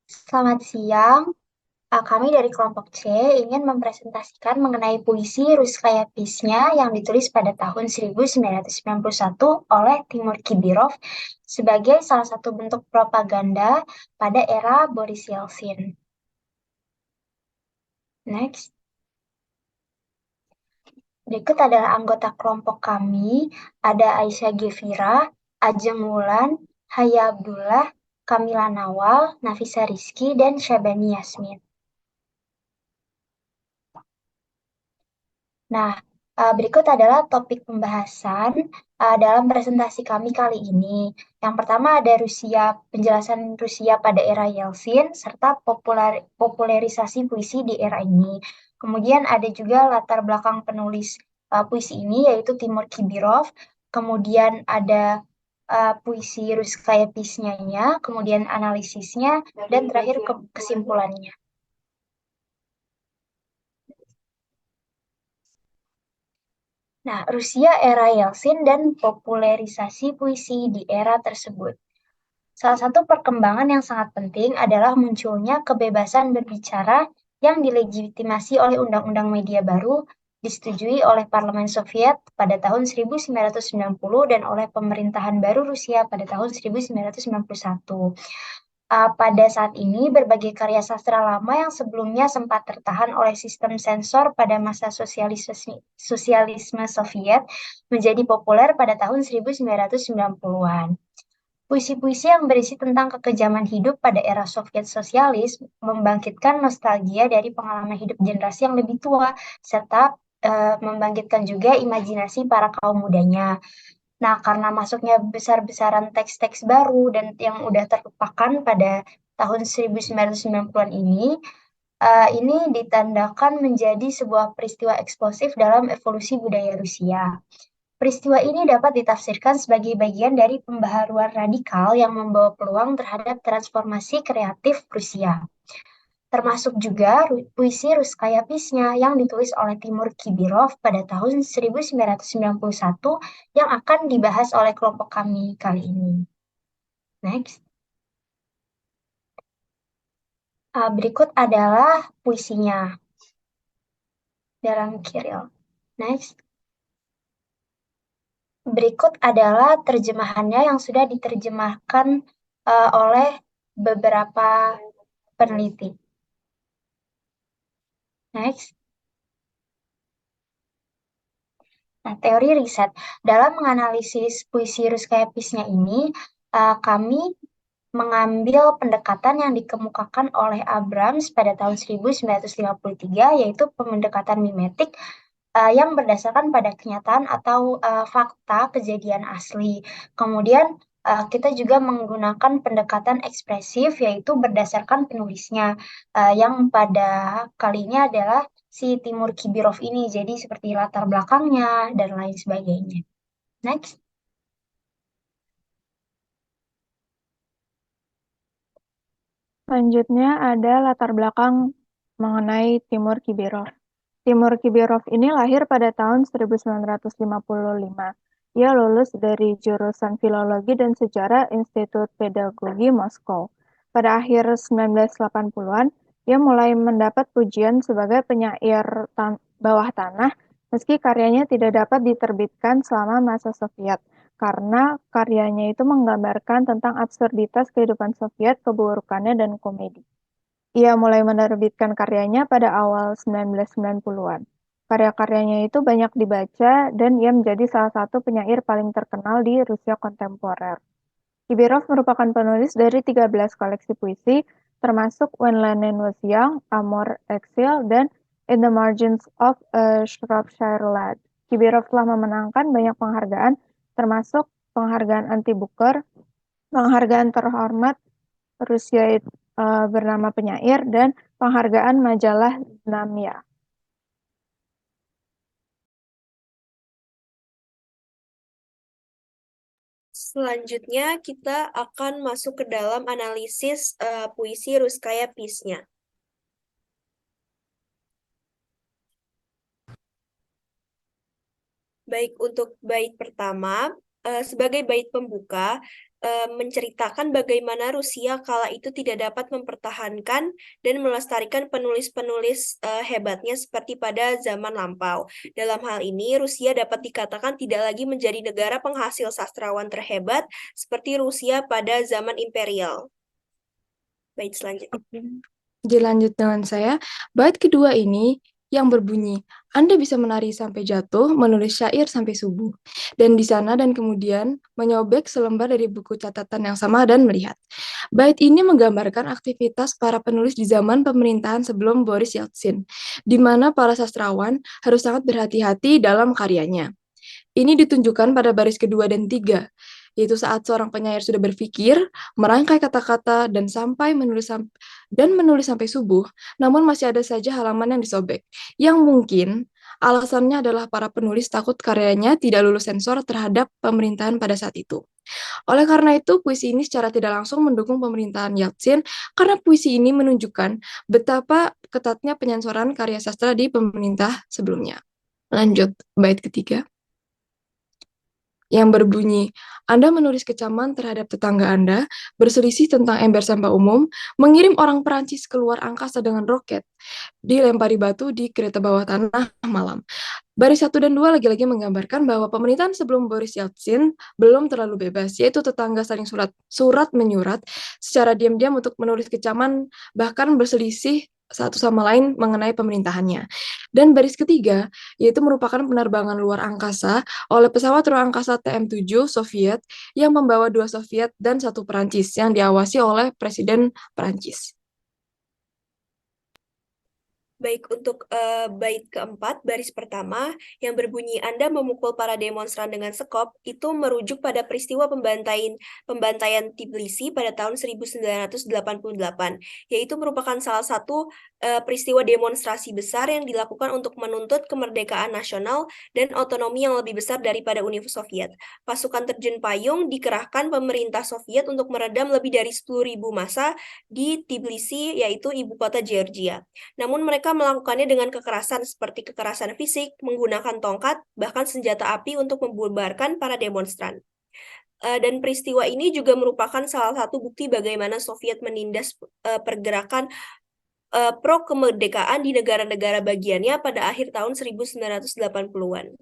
Selamat siang. Kami dari kelompok C ingin mempresentasikan mengenai puisi Ruskaya Pisnya yang ditulis pada tahun 1991 oleh Timur Kibirov sebagai salah satu bentuk propaganda pada era Boris Yeltsin. Next. Berikut adalah anggota kelompok kami. Ada Aisyah Gevira, Ajeng Wulan, Haya Abdullah, Kamila Nawal, Nafisa Rizky, dan Syabani Yasmin. Nah, berikut adalah topik pembahasan dalam presentasi kami kali ini. Yang pertama ada Rusia, penjelasan Rusia pada era Yeltsin, serta popularisasi puisi di era ini. Kemudian ada juga latar belakang penulis puisi ini, yaitu Timur Kibirov. Kemudian ada puisi Ruskaya Pisnyanya, kemudian analisisnya, dan terakhir kesimpulannya. Nah, Rusia era Yeltsin dan popularisasi puisi di era tersebut. Salah satu perkembangan yang sangat penting adalah munculnya kebebasan berbicara yang dilegitimasi oleh Undang-Undang Media Baru, disetujui oleh Parlemen Soviet pada tahun 1990 dan oleh pemerintahan baru Rusia pada tahun 1991. Pada saat ini, berbagai karya sastra lama yang sebelumnya sempat tertahan oleh sistem sensor pada masa sosialisme Soviet menjadi populer pada tahun 1990-an. Puisi-puisi yang berisi tentang kekejaman hidup pada era Soviet sosialis membangkitkan nostalgia dari pengalaman hidup generasi yang lebih tua, serta membangkitkan juga imajinasi para kaum mudanya. Nah, karena masuknya besar-besaran teks-teks baru dan yang udah terlupakan pada tahun 1990-an ini ditandakan menjadi sebuah peristiwa eksplosif dalam evolusi budaya Rusia. Peristiwa ini dapat ditafsirkan sebagai bagian dari pembaharuan radikal yang membawa peluang terhadap transformasi kreatif Rusia. Termasuk juga puisi Ruskaya Pisnya yang ditulis oleh Timur Kibirov pada tahun 1991 yang akan dibahas oleh kelompok kami kali ini. Next. Berikut adalah puisinya dalam Kiril. Next. Berikut adalah terjemahannya yang sudah diterjemahkan oleh beberapa peneliti. Next. Nah, teori riset. Dalam menganalisis puisi Ruskaya Pisnya ini, kami mengambil pendekatan yang dikemukakan oleh Abrams pada tahun 1953, yaitu pendekatan mimetik yang berdasarkan pada kenyataan atau fakta kejadian asli. Kemudian kita juga menggunakan pendekatan ekspresif, yaitu berdasarkan penulisnya, yang pada kalinya adalah si Timur Kibirov ini, jadi seperti latar belakangnya dan lain sebagainya. Next. Selanjutnya ada latar belakang mengenai Timur Kibirov. Timur Kibirov ini lahir pada tahun 1955. Ia lulus dari jurusan Filologi dan Sejarah Institut Pedagogi Moskow. Pada akhir 1980-an, ia mulai mendapat pujian sebagai penyair bawah tanah, meski karyanya tidak dapat diterbitkan selama masa Soviet, karena karyanya itu menggambarkan tentang absurditas kehidupan Soviet, keburukannya, dan komedi. Ia mulai menerbitkan karyanya pada awal 1990-an. Karya-karyanya itu banyak dibaca dan ia menjadi salah satu penyair paling terkenal di Rusia kontemporer. Kibirov merupakan penulis dari 13 koleksi puisi, termasuk When Lenin Was Young, Amor Exil, dan In the Margins of a Shropshire Lad. Kibirov telah memenangkan banyak penghargaan, termasuk penghargaan anti-Booker, penghargaan terhormat Rusia bernama penyair, dan penghargaan majalah Znamya. Selanjutnya kita akan masuk ke dalam analisis puisi Ruskaya Pisnya. Baik, untuk bait pertama, sebagai bait pembuka menceritakan bagaimana Rusia kala itu tidak dapat mempertahankan dan melestarikan penulis-penulis hebatnya seperti pada zaman lampau. Dalam hal ini, Rusia dapat dikatakan tidak lagi menjadi negara penghasil sastrawan terhebat seperti Rusia pada zaman imperial. Bait selanjutnya. Oke. Dilanjut dengan saya. Bait kedua ini yang berbunyi, Anda bisa menari sampai jatuh, menulis syair sampai subuh. Dan di sana dan kemudian menyobek selembar dari buku catatan yang sama dan melihat. Bait ini menggambarkan aktivitas para penulis di zaman pemerintahan sebelum Boris Yeltsin, di mana para sastrawan harus sangat berhati-hati dalam karyanya. Ini ditunjukkan pada baris kedua dan tiga, yaitu saat seorang penyair sudah berpikir, merangkai kata-kata, dan menulis sampai subuh, namun masih ada saja halaman yang disobek, yang mungkin alasannya adalah para penulis takut karyanya tidak lulus sensor terhadap pemerintahan pada saat itu. Oleh karena itu, puisi ini secara tidak langsung mendukung pemerintahan Yeltsin, karena puisi ini menunjukkan betapa ketatnya penyensoran karya sastra di pemerintah sebelumnya. Lanjut, bait ketiga yang berbunyi, Anda menulis kecaman terhadap tetangga Anda, berselisih tentang ember sampah umum, mengirim orang Perancis keluar angkasa dengan roket, dilempari batu di kereta bawah tanah malam. Baris 1 dan 2 lagi-lagi menggambarkan bahwa pemerintahan sebelum Boris Yeltsin belum terlalu bebas, yaitu tetangga saling surat menyurat secara diam-diam untuk menulis kecaman, bahkan berselisih satu sama lain mengenai pemerintahannya. Dan baris ketiga, yaitu merupakan penerbangan luar angkasa oleh pesawat ruang angkasa TM-7 Soviet yang membawa 2 Soviet dan 1 Perancis yang diawasi oleh Presiden Perancis. Baik, untuk bait keempat, baris pertama, yang berbunyi Anda memukul para demonstran dengan sekop, itu merujuk pada peristiwa pembantaian Tbilisi pada tahun 1988, yaitu merupakan salah satu peristiwa demonstrasi besar yang dilakukan untuk menuntut kemerdekaan nasional dan otonomi yang lebih besar daripada Uni Soviet. Pasukan terjun payung dikerahkan pemerintah Soviet untuk meredam lebih dari 10.000 massa di Tbilisi, yaitu ibu kota Georgia. Namun mereka melakukannya dengan kekerasan seperti kekerasan fisik, menggunakan tongkat, bahkan senjata api untuk membubarkan para demonstran. Dan peristiwa ini juga merupakan salah satu bukti bagaimana Soviet menindas pergerakan pro kemerdekaan di negara-negara bagiannya pada akhir tahun 1980-an.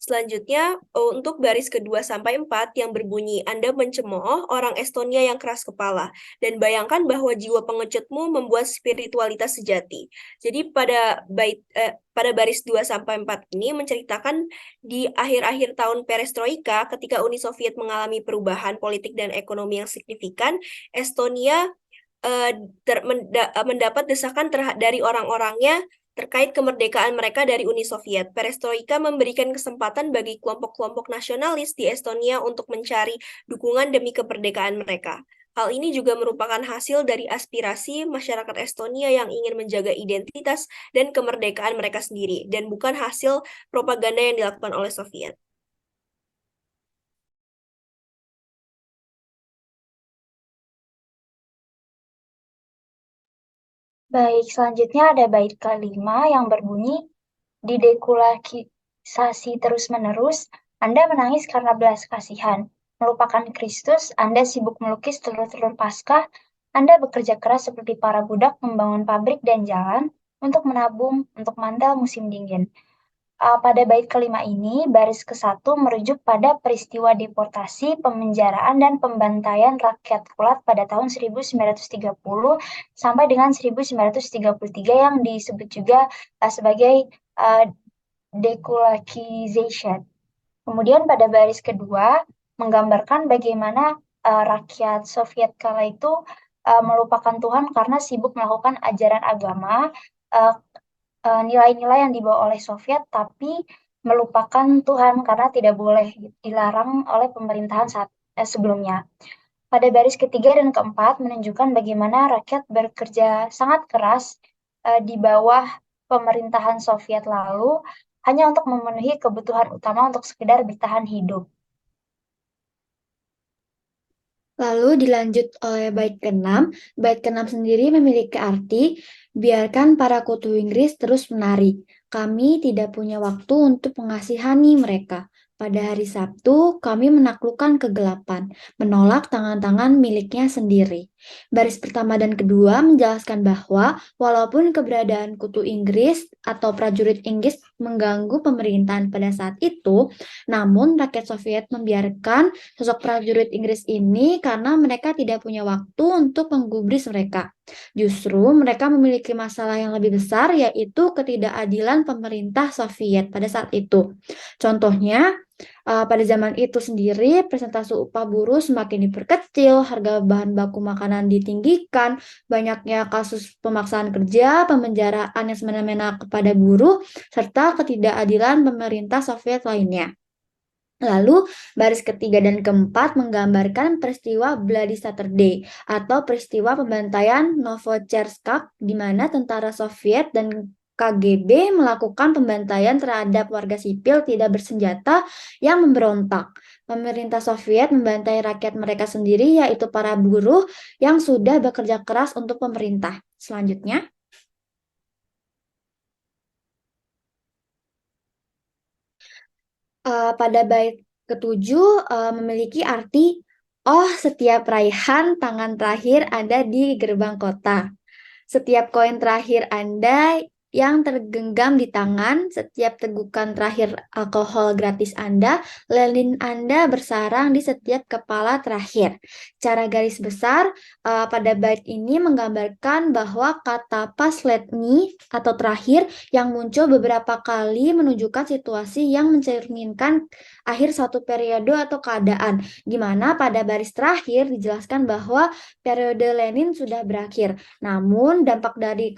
Selanjutnya, untuk baris kedua sampai 4 yang berbunyi, Anda mencemooh orang Estonia yang keras kepala, dan bayangkan bahwa jiwa pengecutmu membuat spiritualitas sejati. Jadi pada baris 2 sampai 4 ini menceritakan di akhir-akhir tahun perestroika, ketika Uni Soviet mengalami perubahan politik dan ekonomi yang signifikan, Estonia mendapat desakan dari orang-orangnya terkait kemerdekaan mereka dari Uni Soviet. Perestroika memberikan kesempatan bagi kelompok-kelompok nasionalis di Estonia untuk mencari dukungan demi kemerdekaan mereka. Hal ini juga merupakan hasil dari aspirasi masyarakat Estonia yang ingin menjaga identitas dan kemerdekaan mereka sendiri, dan bukan hasil propaganda yang dilakukan oleh Soviet. Baik, selanjutnya ada bait kelima yang berbunyi, didekularisasi terus-menerus, Anda menangis karena belas kasihan. Melupakan Kristus, Anda sibuk melukis telur-telur Paskah, Anda bekerja keras seperti para budak membangun pabrik dan jalan untuk menabung untuk mantel musim dingin. Pada bait kelima ini, baris ke-1 merujuk pada peristiwa deportasi, pemenjaraan, dan pembantaian rakyat Kulat pada tahun 1930 sampai dengan 1933 yang disebut juga sebagai dekulakization. Kemudian pada baris kedua, menggambarkan bagaimana rakyat Soviet kala itu melupakan Tuhan karena sibuk melakukan ajaran agama, nilai-nilai yang dibawa oleh Soviet, tapi melupakan Tuhan karena tidak boleh dilarang oleh pemerintahan sebelumnya. Pada baris ketiga dan keempat menunjukkan bagaimana rakyat bekerja sangat keras di bawah pemerintahan Soviet lalu hanya untuk memenuhi kebutuhan utama untuk sekedar bertahan hidup. Lalu dilanjut oleh bait ke-6. Bait ke-6 sendiri memiliki arti, biarkan para kutu Inggris terus menari. Kami tidak punya waktu untuk mengasihani mereka. Pada hari Sabtu, kami menaklukkan kegelapan, menolak tangan-tangan miliknya sendiri. Baris pertama dan kedua menjelaskan bahwa walaupun keberadaan kutu Inggris atau prajurit Inggris mengganggu pemerintahan pada saat itu, namun rakyat Soviet membiarkan sosok prajurit Inggris ini karena mereka tidak punya waktu untuk menggubris mereka. Justru mereka memiliki masalah yang lebih besar, yaitu ketidakadilan pemerintah Soviet pada saat itu. Contohnya, pada zaman itu sendiri, persentase upah buruh semakin diperkecil, harga bahan baku makanan ditinggikan, banyaknya kasus pemaksaan kerja, pemenjaraan yang semena-mena kepada buruh, serta ketidakadilan pemerintah Soviet lainnya. Lalu, baris ketiga dan keempat menggambarkan peristiwa Bloody Saturday atau peristiwa pembantaian Novocherskassk di mana tentara Soviet dan KGB melakukan pembantaian terhadap warga sipil tidak bersenjata yang memberontak. Pemerintah Soviet membantai rakyat mereka sendiri, yaitu para buruh yang sudah bekerja keras untuk pemerintah. Selanjutnya, pada bait ketujuh memiliki arti, oh setiap raihan tangan terakhir Anda di gerbang kota. Setiap koin terakhir Anda yang tergenggam di tangan, setiap tegukan terakhir alkohol gratis Anda, lilin Anda bersarang di setiap kepala terakhir. Cara garis besar pada bait ini menggambarkan bahwa kata последний atau terakhir yang muncul beberapa kali menunjukkan situasi yang mencerminkan akhir suatu periode atau keadaan, di mana pada baris terakhir dijelaskan bahwa periode Lenin sudah berakhir. Namun, dampak dari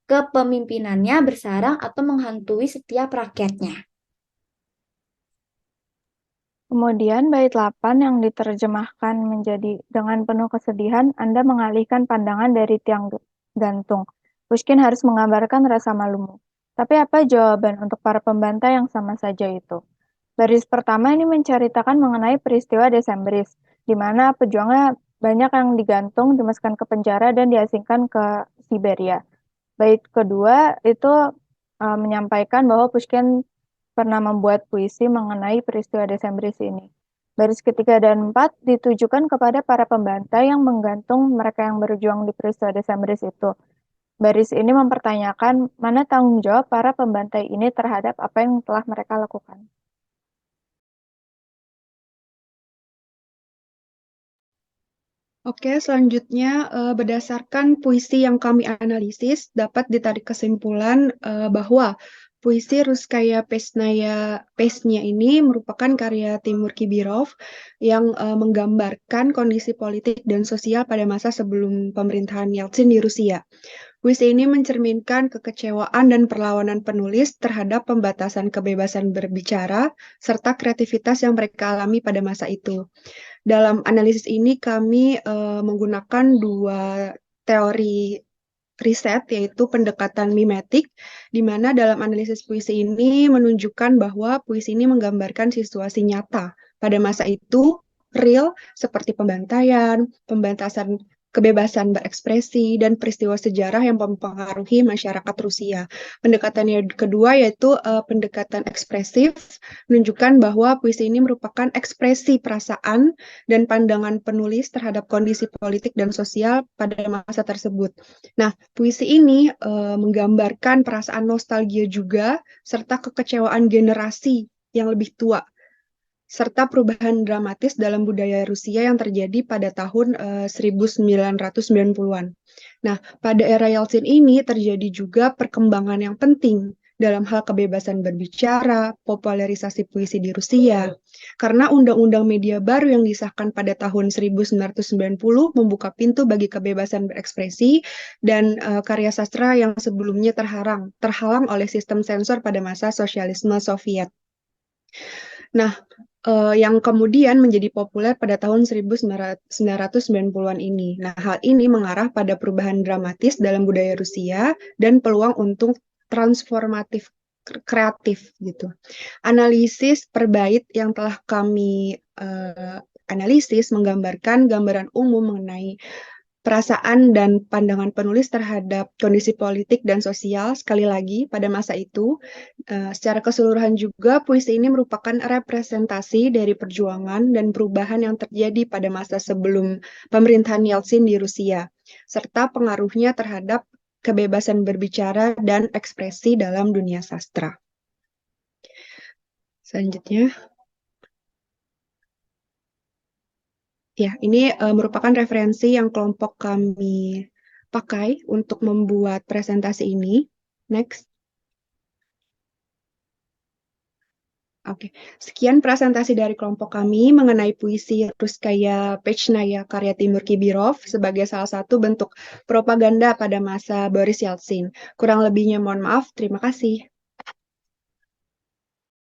kepemimpinannya bersarang atau menghantui setiap rakyatnya. Kemudian bait 8 yang diterjemahkan menjadi dengan penuh kesedihan, Anda mengalihkan pandangan dari tiang gantung. Pushkin harus menggambarkan rasa malumu. Tapi apa jawaban untuk para pembantai yang sama saja itu? Baris pertama ini menceritakan mengenai peristiwa Desembris, di mana pejuangnya banyak yang digantung, dimasukkan ke penjara, dan diasingkan ke Siberia. Bait kedua itu menyampaikan bahwa Pushkin pernah membuat puisi mengenai peristiwa Desembris ini. Baris ketiga dan 4 ditujukan kepada para pembantai yang menggantung mereka yang berjuang di peristiwa Desembris itu. Baris ini mempertanyakan mana tanggung jawab para pembantai ini terhadap apa yang telah mereka lakukan. Oke, selanjutnya berdasarkan puisi yang kami analisis, dapat ditarik kesimpulan bahwa puisi Russkaya Pesnya ini merupakan karya Timur Kibirov yang menggambarkan kondisi politik dan sosial pada masa sebelum pemerintahan Yeltsin di Rusia. Puisi ini mencerminkan kekecewaan dan perlawanan penulis terhadap pembatasan kebebasan berbicara serta kreativitas yang mereka alami pada masa itu. Dalam analisis ini kami menggunakan dua teori riset, yaitu pendekatan mimetik, di mana dalam analisis puisi ini menunjukkan bahwa puisi ini menggambarkan situasi nyata pada masa itu, real, seperti pembantaian, pembatasan kebebasan berekspresi, dan peristiwa sejarah yang mempengaruhi masyarakat Rusia. Pendekatan yang kedua yaitu pendekatan ekspresif, menunjukkan bahwa puisi ini merupakan ekspresi perasaan dan pandangan penulis terhadap kondisi politik dan sosial pada masa tersebut. Nah, puisi ini menggambarkan perasaan nostalgia juga, serta kekecewaan generasi yang lebih tua, serta perubahan dramatis dalam budaya Rusia yang terjadi pada tahun 1990-an. Nah, pada era Yeltsin ini terjadi juga perkembangan yang penting dalam hal kebebasan berbicara, popularisasi puisi di Rusia. Karena undang-undang media baru yang disahkan pada tahun 1990 membuka pintu bagi kebebasan berekspresi dan karya sastra yang sebelumnya terhalang oleh sistem sensor pada masa sosialisme Soviet. Nah, yang kemudian menjadi populer pada tahun 1990-an ini. Nah, hal ini mengarah pada perubahan dramatis dalam budaya Rusia dan peluang untuk transformatif kreatif gitu. Analisis per bait yang telah kami analisis menggambarkan gambaran umum mengenai perasaan dan pandangan penulis terhadap kondisi politik dan sosial sekali lagi pada masa itu. Secara keseluruhan juga puisi ini merupakan representasi dari perjuangan dan perubahan yang terjadi pada masa sebelum pemerintahan Yeltsin di Rusia, serta pengaruhnya terhadap kebebasan berbicara dan ekspresi dalam dunia sastra. Selanjutnya. Ya, ini merupakan referensi yang kelompok kami pakai untuk membuat presentasi ini. Next. Oke, sekian presentasi dari kelompok kami mengenai puisi Russkaya Pechnaya karya Timur Kibirov sebagai salah satu bentuk propaganda pada masa Boris Yeltsin. Kurang lebihnya mohon maaf, terima kasih.